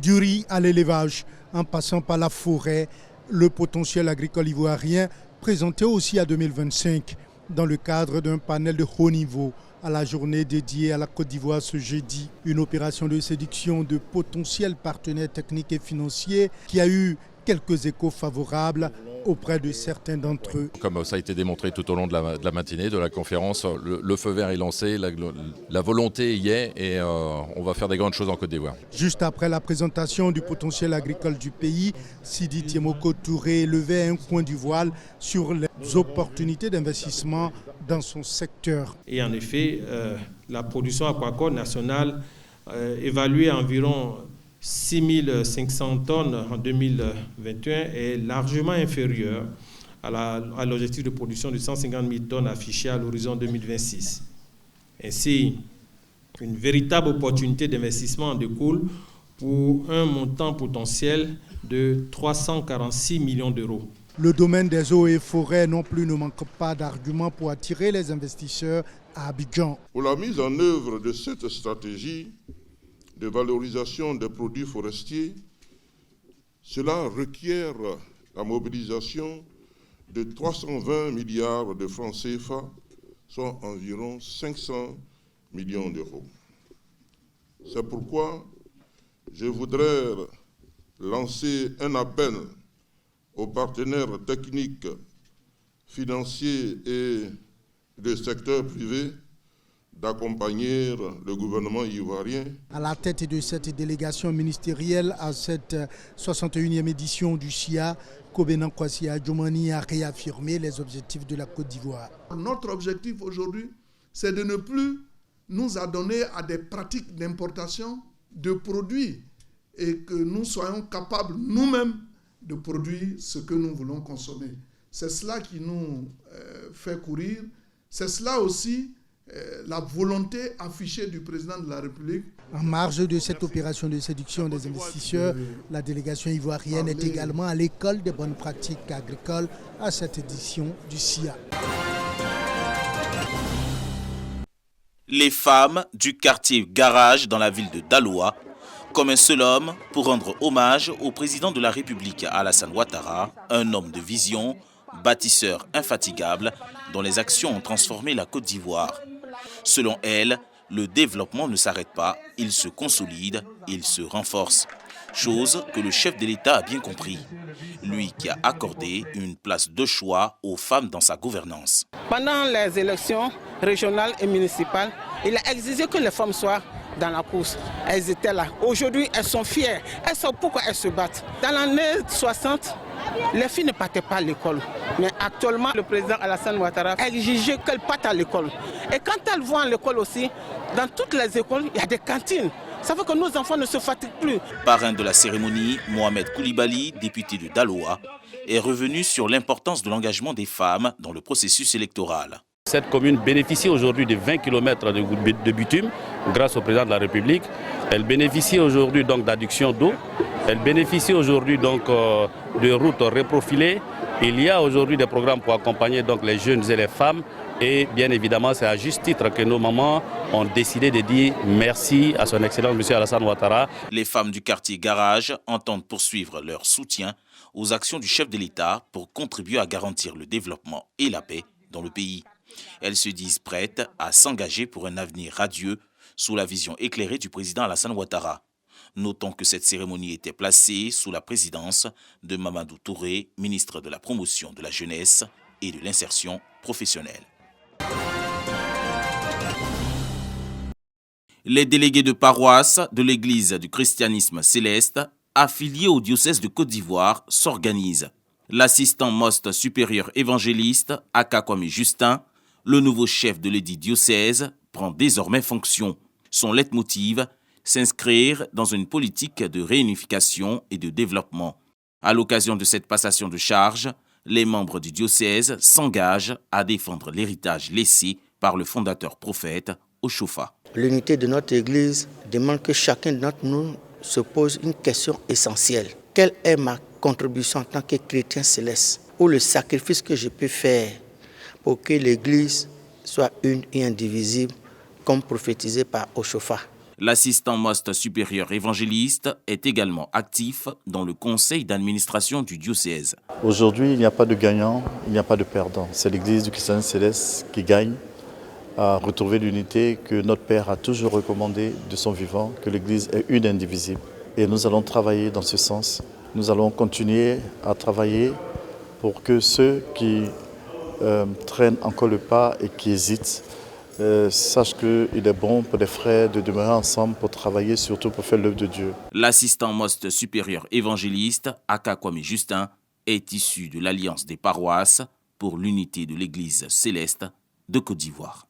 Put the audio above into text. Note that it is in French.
Du riz à l'élevage, en passant par la forêt, le potentiel agricole ivoirien présenté aussi à 2025 dans le cadre d'un panel de haut niveau à la journée dédiée à la Côte d'Ivoire ce jeudi. Une opération de séduction de potentiels partenaires techniques et financiers qui a eu quelques échos favorables auprès de certains d'entre eux. Comme ça a été démontré tout au long de la matinée, de la conférence, le feu vert est lancé, la volonté y est et on va faire des grandes choses en Côte d'Ivoire. Juste après la présentation du potentiel agricole du pays, Sidi Tiemoko Touré levait un coin du voile sur les opportunités d'investissement dans son secteur. Et en effet, la production aquacole nationale évaluée à environ 6 500 tonnes en 2021 est largement inférieure à l'objectif de production de 150 000 tonnes affiché à l'horizon 2026. Ainsi, une véritable opportunité d'investissement en découle pour un montant potentiel de 346 millions d'euros. Le domaine des eaux et forêts non plus ne manque pas d'arguments pour attirer les investisseurs à Abidjan. Pour la mise en œuvre de cette stratégie de valorisation des produits forestiers, cela requiert la mobilisation de 320 milliards de francs CFA, soit environ 500 millions d'euros. C'est pourquoi je voudrais lancer un appel aux partenaires techniques, financiers et du secteur privé d'accompagner le gouvernement ivoirien. À la tête de cette délégation ministérielle à cette 61e édition du SIA, Kobena Kwasi Adjumani a réaffirmé les objectifs de la Côte d'Ivoire. Notre objectif aujourd'hui, c'est de ne plus nous adonner à des pratiques d'importation de produits et que nous soyons capables nous-mêmes de produire ce que nous voulons consommer. C'est cela qui nous fait courir. C'est cela aussi la volonté affichée du président de la République. En marge de cette opération de séduction des investisseurs, la délégation ivoirienne est également à l'école des bonnes pratiques agricoles à cette édition du SIA. Les femmes du quartier Garage dans la ville de Daloa, comme un seul homme pour rendre hommage au président de la République Alassane Ouattara, un homme de vision, bâtisseur infatigable, dont les actions ont transformé la Côte d'Ivoire. Selon elle, le développement ne s'arrête pas, il se consolide, il se renforce. Chose que le chef de l'État a bien compris. Lui qui a accordé une place de choix aux femmes dans sa gouvernance. Pendant les élections régionales et municipales, il a exigé que les femmes soient dans la course. Elles étaient là. Aujourd'hui, elles sont fières. Elles savent pourquoi elles se battent. Dans l'année 60, les filles ne partaient pas à l'école. Mais actuellement, le président Alassane Ouattara a exigé qu'elles partent à l'école. Et quand elles vont à l'école aussi, dans toutes les écoles, il y a des cantines. Ça fait que nos enfants ne se fatiguent plus. Parrain de la cérémonie, Mohamed Koulibaly, député de Daloa, est revenu sur l'importance de l'engagement des femmes dans le processus électoral. Cette commune bénéficie aujourd'hui de 20 km de bitume grâce au président de la République. Elle bénéficie aujourd'hui donc d'adduction d'eau. Elle bénéficie aujourd'hui donc de routes reprofilées. Il y a aujourd'hui des programmes pour accompagner donc les jeunes et les femmes. Et bien évidemment, c'est à juste titre que nos mamans ont décidé de dire merci à son Excellence M. Alassane Ouattara. Les femmes du quartier Garage entendent poursuivre leur soutien aux actions du chef de l'État pour contribuer à garantir le développement et la paix dans le pays. Elles se disent prêtes à s'engager pour un avenir radieux sous la vision éclairée du président Alassane Ouattara. Notons que cette cérémonie était placée sous la présidence de Mamadou Touré, ministre de la Promotion de la Jeunesse et de l'Insertion professionnelle. Les délégués de paroisse de l'Église du christianisme céleste, affiliés au diocèse de Côte d'Ivoire, s'organisent. L'assistant most supérieur évangéliste, Aka Kwame Justin, le nouveau chef de l'édit diocèse, prend désormais fonction. Son leitmotiv, s'inscrire dans une politique de réunification et de développement. À l'occasion de cette passation de charge, les membres du diocèse s'engagent à défendre l'héritage laissé par le fondateur prophète Oshofa. L'unité de notre Église demande que chacun d'entre nous se pose une question essentielle. Quelle est ma contribution en tant que chrétien céleste, ou le sacrifice que je peux faire pour que l'Église soit une et indivisible, comme prophétisé par Oshofa. L'assistant Most supérieur évangéliste est également actif dans le conseil d'administration du diocèse. Aujourd'hui, il n'y a pas de gagnant, il n'y a pas de perdant. C'est l'Église du Christianisme céleste qui gagne à retrouver l'unité que notre Père a toujours recommandée de son vivant, que l'Église est une indivisible. Et nous allons travailler dans ce sens. Nous allons continuer à travailler pour que ceux qui traînent encore le pas et qui hésitent sache qu'il est bon pour les frères de demeurer ensemble pour travailler, surtout pour faire l'œuvre de Dieu. L'assistant Most supérieur évangéliste, Aka Kwame Justin, est issu de l'Alliance des paroisses pour l'unité de l'Église céleste de Côte d'Ivoire.